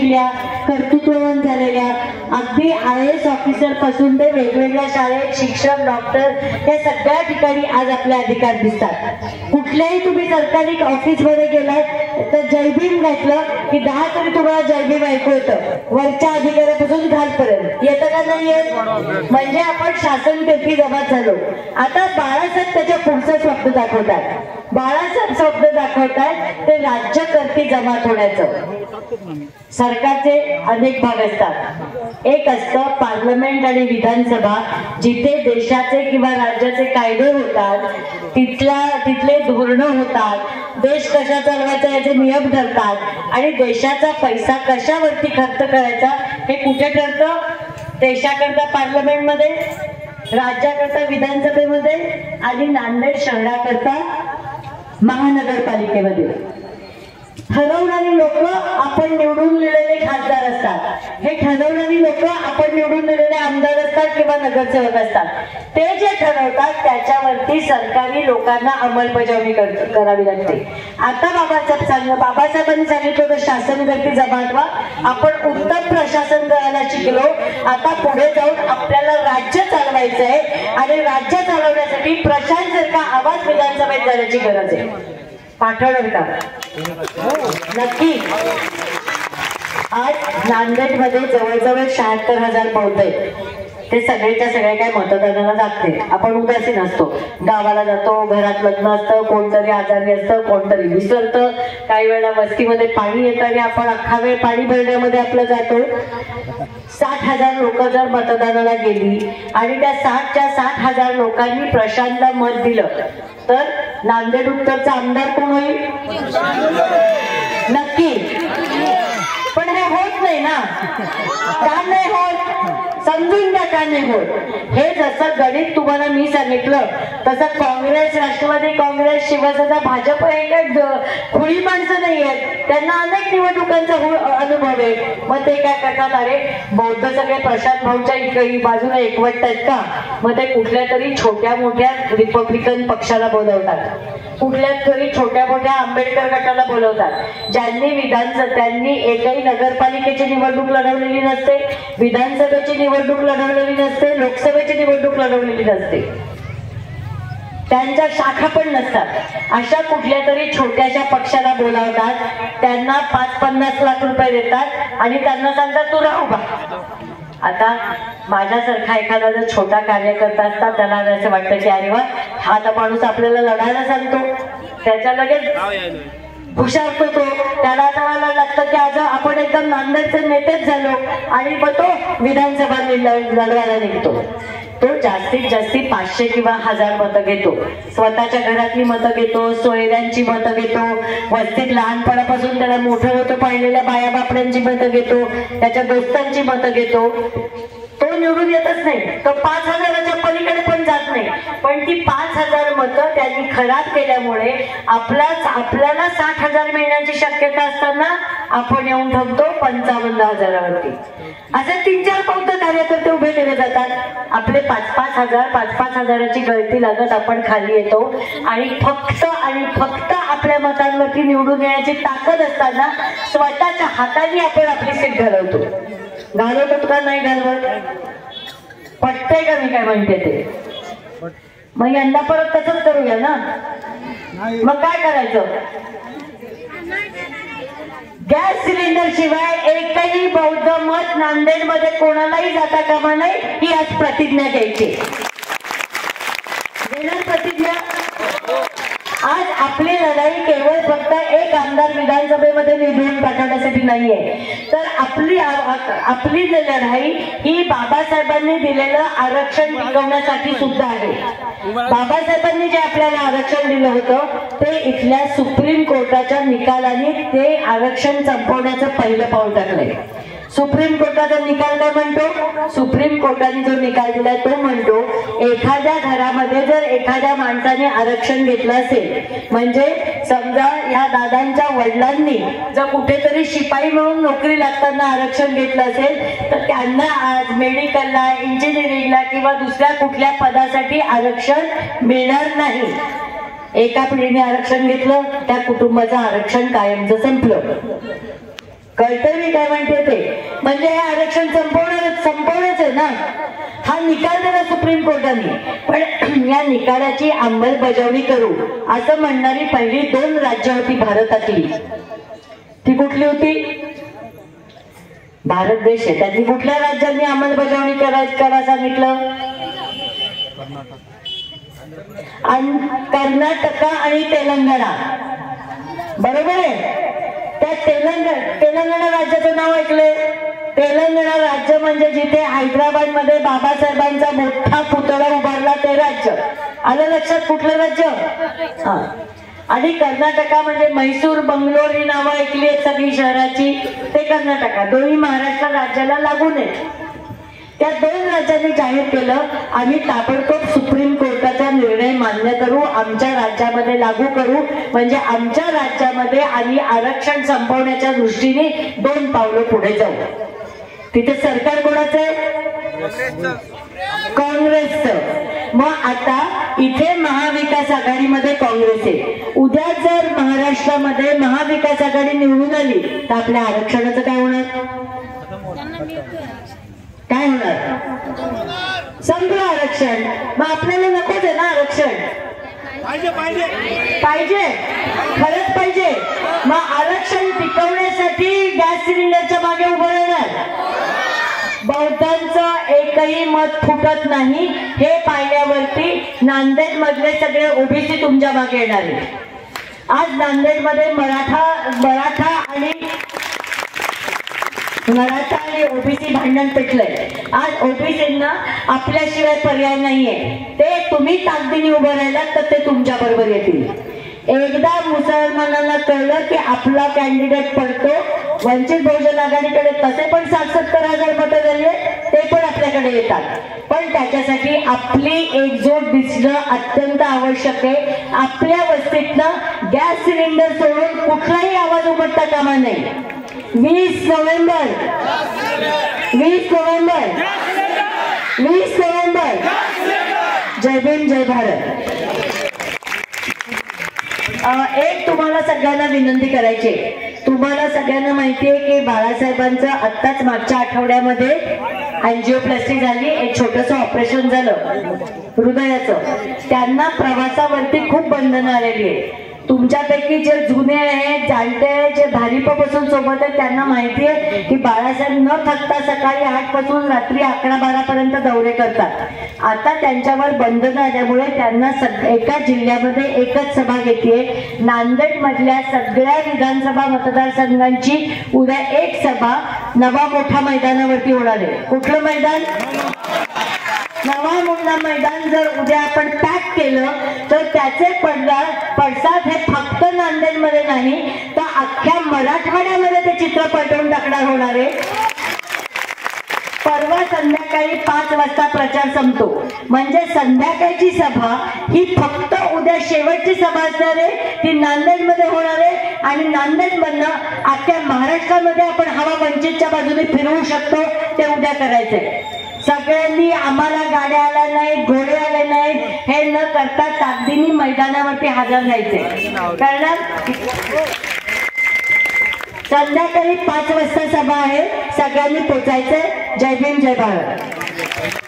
शिकल्या, कर्तृत्ववान झालेल्या, अगदी IAS ऑफिसर पासून ते वेगवेगळ्या शाळेत शिक्षक, डॉक्टर या सगळ्या ठिकाणी आज आपले अधिकार दिसतात. कुठल्याही तुम्ही सरकारी ऑफिस मध्ये गेलात तर जय भीम घातलं की 10 तरी तुम्हाला जय भीम ऐकू येतं, वरच्या अधिकाऱ्यापासून खालपर्यंत. येतं का नाही येत? म्हणजे आपण शासन करती जमात झालो. आता बाळासाहेब त्याच्या पुढचं स्वप्न दाखवतात. बाळासाहेब स्वप्न दाखवतात ते राज्यकर्ती जमात होण्याचं. सरकारचे अनेक भाग असतात. एक असतं पार्लमेंट आणि विधानसभा, जिथे देशाचे किंवा राज्याचे कायदे होतात, तिथले धोरणं होतात, देश कशा चालवायचा याचे नियम ठरतात आणि देशाचा पैसा कशावरती खर्च करायचा हे कुठे ठरतं? देशाकरता पार्लमेंटमध्ये, राज्याकरता विधानसभेमध्ये आणि नांदेड शहराकरता महानगरपालिकेमध्ये. ठरवणारी लोक आपण निवडून दिलेले खासदार असतात. हे ठरवणारी लोक आपण निवडून दिलेले आमदार असतात किंवा नगरसेवक असतात. ते जे ठरवतात त्याच्यावरती सरकारी लोकांना अंमलबजावणी करावी लागते. आता बाबासाहेबांनी सांगितलं होतं शासन करती जमात व्हा. आपण उत्तम प्रशासन करायला शिकलो. आता पुढे जाऊन आपल्याला राज्य चालवायचं आहे आणि राज्य चालवण्यासाठी प्रशांतसारखा आवाज विधानसभेत जाण्याची गरज आहे. पाठवणार का? नक्की. आज नांदेड मध्ये जवळजवळ 76,000 बौद्ध आहेत. ते सगळेच्या सगळे काय मतदानाला जाते. आपण उदासीन असतो, गावाला जातो, घरात लग्न असतं, कोणतरी आजारी असतं, कोणतरी विसरतं, काही वेळा वस्तीमध्ये पाणी येतं आणि आपण अख्खा वेळ पाणी भरण्यामध्ये आपलं जातो. 60,000 लोक जर मतदानाला गेली आणि त्या 60,000 लोकांनी प्रशांतला मत दिलं तर नांदेड उत्तरचा आमदार कोण होईल? नक्की. पण हे होत नाही ना. का नाही होत? समजून घ्या का नाही होत. हे जसं गणित तुम्हाला मी सांगितलं तसं काँग्रेस, राष्ट्रवादी काँग्रेस, शिवसेना, भाजप हे काय खुळी माणसं नाही आहेत. त्यांना अनेक निवडणुकांचा अनुभव आहे. मग ते काय करतात? अरे बौद्ध सगळे प्रशांत भाऊच्या बाजूला एकवट आहेत का? मग ते कुठल्या तरी छोट्या मोठ्या रिपब्लिकन पक्षाला बोलवतात, कुठल्या तरी छोट्या मोठ्या आंबेडकर गटाला बोलवतात. त्यांनी एकही नगरपालिकेची निवडणूक लढवलेली नसते, विधानसभेची निवडणूक लढवलेली नसते, लोकसभेची निवडणूक लढवलेली नसते, त्यांच्या शाखा पण नसतात. अशा कुठल्या तरी छोट्याशा पक्षाला बोलावतात, त्यांना 5-50 लाख रुपये देतात आणि त्यांना सांगतात तू राहू बा. आता माझ्यासारखा एखादा जर छोटा कार्यकर्ता असता त्याला असं वाटतं की अरे वा, हा तर माणूस आपल्याला लढायला सांगतो, त्याच्या लगेच हुशारतो तो. त्याला आता लागतं की आज आपण एकदम नांदेडचे नेतेच झालो आणि मग तो विधानसभा लढवायला निघतो. तो जास्तीत जास्त 500 किंवा 1000 मतं घेतो. स्वतःच्या घरातली मतं घेतो, सोयऱ्यांची मतं घेतो, वस्तीत लहानपणापासून त्याला मोठं होतं पाहिलेल्या बाया बापड्यांची मतं घेतो, त्याच्या दोस्तांची मतं घेतो. तो निवडून येतच नाही. तो 5,000च्या पलीकडे पण जात नाही. पण ती 5,000 मतं त्यांनी खराब केल्यामुळे आपल्याला 60,000 मिळण्याची शक्यता असताना आपण येऊन ठेवतो 55,000वरती. असे 3-4 बौद्ध कार्यकर्ते उभे केले जातात. आपले 5,000ची गळती लागत आपण खाली येतो आणि फक्त आपल्या मतांवरती निवडून येण्याची ताकद असताना स्वतःच्या हाताने आपण आपली सीट घालवतो. घालवतो का नाही घालवत? पटतंय का मी काय म्हणते ते? मग यंदा परत तसंच करूया ना. मग काय करायचं? गॅस सिलेंडर शिवाय एकही बौद्ध मत नांदेड मध्ये कोणालाही जाता कामा नये ही आज प्रतिज्ञा घ्यायची. प्रतिज्ञा. आज आपली लढाई केवळ फक्त एक आमदार विधानसभेमध्ये निवडून पाठवण्यासाठी नाहीये, तर आपली लढाई ही बाबासाहेबांनी दिलेलं आरक्षण टिकवण्यासाठी सुद्धा आहे. बाबासाहेबांनी जे आपल्याला आरक्षण दिलं होतं ते इथल्या सुप्रीम कोर्टाच्या निकालाने ते आरक्षण संपवण्याचं पहिलं पाऊल टाकलंय. सुप्रीम कोर्टाचा निकाल काय म्हणतो? सुप्रीम कोर्टाने जो निकाल दिलाय तो म्हणतो एखाद्या घरामध्ये जर एखाद्या माणसाने आरक्षण घेतलं असेल, म्हणजे समजा या दादांच्या वडिलांनी जर कुठेतरी शिपाई म्हणून नोकरी लागताना आरक्षण घेतलं असेल तर त्यांना आज मेडिकलला, इंजिनिअरिंगला किंवा दुसऱ्या कुठल्या पदासाठी आरक्षण मिळणार नाही. एका पिढीने आरक्षण घेतलं, त्या कुटुंबाचं आरक्षण कायमचं संपलं. कळतं मी काय म्हणते ते? म्हणजे हे आरक्षण संपवणंच आहे ना, हा निकाल दिला सुप्रीम कोर्टाने. पण या निकालाची अंमलबजावणी करू असं म्हणणारी पहिली 2 राज्य होती भारतातली. ती कुठली होती? भारत देश आहे, त्यातली कुठल्या राज्यांनी अंमलबजावणी करा सांगितलं? कर्नाटक आणि तेलंगणा. बरोबर आहे. त्या तेलंगणा राज्याचं नाव ऐकलंय? तेलंगणा राज्य म्हणजे जिथे हैदराबाद मध्ये बाबासाहेबांचा मोठा पुतळा उभारला ते राज्य. आलं लक्षात? कुठलं राज्य? हा. आणि कर्नाटका म्हणजे म्हैसूर, बंगलोर ही नावं ऐकली आहेत सगळी शहराची, ते कर्नाटका. दोन्ही महाराष्ट्र राज्याला लागून आहेत. त्या 2 राज्यांनी जाहीर केलं आम्ही ताबडतोब सुप्रीम कोर्टाचा निर्णय मान्य करू, आमच्या राज्यामध्ये लागू करू. म्हणजे आमच्या राज्यामध्ये आम्ही आरक्षण संपवण्याच्या दृष्टीने 2 पावलं पुढे जाऊ. तिथे सरकार कोणाचं आहे? काँग्रेसचं. मग आता इथे महाविकास आघाडीमध्ये काँग्रेस आहे. उद्या जर महाराष्ट्रामध्ये महाविकास आघाडी निवडून आली तर आपल्या आरक्षणाचं काय होणार? काय होणार? संपलं आरक्षण. मग आपल्याला नकोच आहे ना आरक्षण? पाहिजे, खरंच पाहिजे. मग आरक्षण टिकवण्यासाठी गॅस सिलेंडरच्या मागे उभं राहणार. बौद्धांचं एकही मत फुटत नाही हे पाहिल्यावरती नांदेड मधले सगळे ओबीसी तुमच्या मागे येणार आहे. आज नांदेड मध्ये मराठा आणि ओबीसी भांडण पेटलंय. आज ओबीसींना आपल्याशिवाय पर्याय नाहीये. ते तुम्ही ताकदीने उभं राहिलात तर ते तुमच्या बरोबर येतील. एकदा मुसलमानांना कळलं की आपला कॅन्डिडेट पडतो, वंचित बहुजन आघाडीकडे तसे पण 60-70 मतं झाले, ते पण आपल्याकडे येतात. पण त्याच्यासाठी आपली एकजूट दिसणं अत्यंत आवश्यक आहे. आपल्या वस्तीतनं गॅस सिलेंडर सोडून कुठलाही आवाज उमटता कामा नये. 20 नोव्हेंबर 20 नोव्हेंबर. जय भीम, जय भारत. एक तुम्हाला सगळ्यांना विनंती करायची. तुम्हाला सगळ्यांना माहिती आहे की बाळासाहेबांचं आत्ताच मागच्या आठवड्यामध्ये अँजिओप्लास्टी झाली, एक छोटस ऑपरेशन झालं हृदयाचं. त्यांना प्रवासावरती खूप बंधनं आलेली आहे. तुमच्यापैकी जे जुने आहेत, जाणते आहेत, जे भारिपपासून सोबत आहेत, त्यांना माहिती आहे की बाळासाहेब न थकता सकाळी 8 पासून रात्री 11-12 पर्यंत दौरे करतात. आता त्यांच्यावर बंधनं आल्यामुळे त्यांना एका जिल्ह्यामध्ये एकच सभा घेतलीये. नांदेड मधल्या सगळ्या विधानसभा मतदारसंघांची उद्या एक सभा नवा मोठा मैदानावरती होणार आहे. कुठलं मैदान? नवा मोठा मैदान. जर उद्या आपण पॅक केलं तर त्याचे पडसाद हे फक्त नांदेड मध्ये नाही तर अख्ख्या मराठवाड्यामध्ये ते चित्र पलटवून टाकणार होणार आहे. परवा संध्याकाळी 5 वाजता प्रचार संपतो. म्हणजे संध्याकाळची सभा ही फक्त उद्या शेवटची सभा असणार आहे. ती नांदेडमध्ये होणार आहे आणि नांदेडमधनं अख्ख्या महाराष्ट्रामध्ये आपण हवा वंचितच्या बाजूने फिरवू शकतो. ते उद्या करायचंय. सगळ्यांनी आम्हाला गाड्या आल्या नाहीत, घोडे आले नाहीत हे न करता ताकदीने मैदानावरती हजर राहायचे. कारण संध्याकाळी 5 वाजता सभा आहे. सगळ्यांनी पोचायचंय. जय भीम, जय भारत.